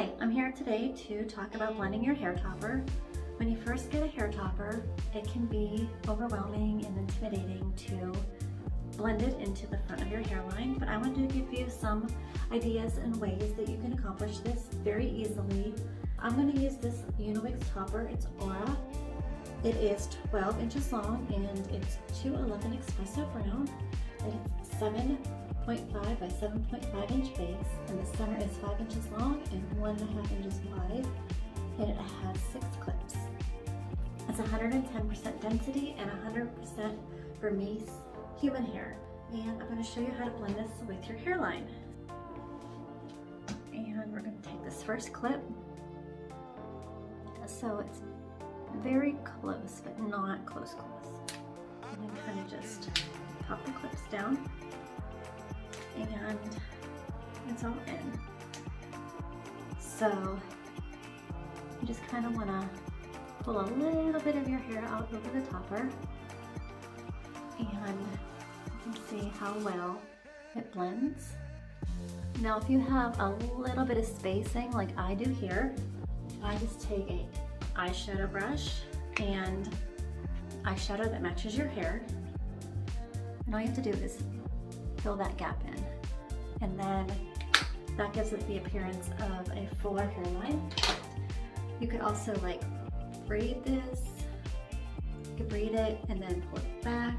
Hi, I'm here today to talk about blending your hair topper. When you first get a hair topper, it can be overwhelming and intimidating to blend it into the front of your hairline, but I want to give you some ideas and ways that you can accomplish this very easily. I'm going to use this UniWigs topper. It's Aura. It is 12 inches long and it's 211 espresso brown. It's 7.5 by 7.5 inch base, and the center is 5 inches long and 1.5 inches wide, and it has 6 clips. It's 110% density and 100% Burmese human hair. And I'm going to show you how to blend this with your hairline. And we're going to take this first clip. So it's very close, but not close. And then kind of just pop the clips down. And it's all in. So you just kind of want to pull a little bit of your hair out over the topper, and you can see how well it blends. Now if you have a little bit of spacing like I do here, I just take a eyeshadow brush and eyeshadow that matches your hair, and all you have to do is fill that gap in, and then that gives it the appearance of a fuller hairline. You could also like braid this. You could braid it and then pull it back.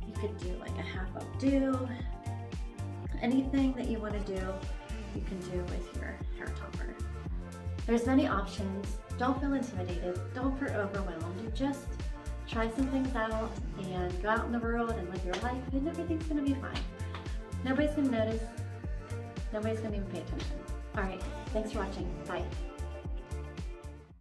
You could do like a half updo. Anything that you want to do, you can do with your hair topper. There's many options. Don't feel intimidated. Don't feel overwhelmed. Just try some things out and go out in the world and live your life, and everything's gonna be fine. Nobody's gonna notice. Nobody's gonna even pay attention. All right, thanks for watching. Bye.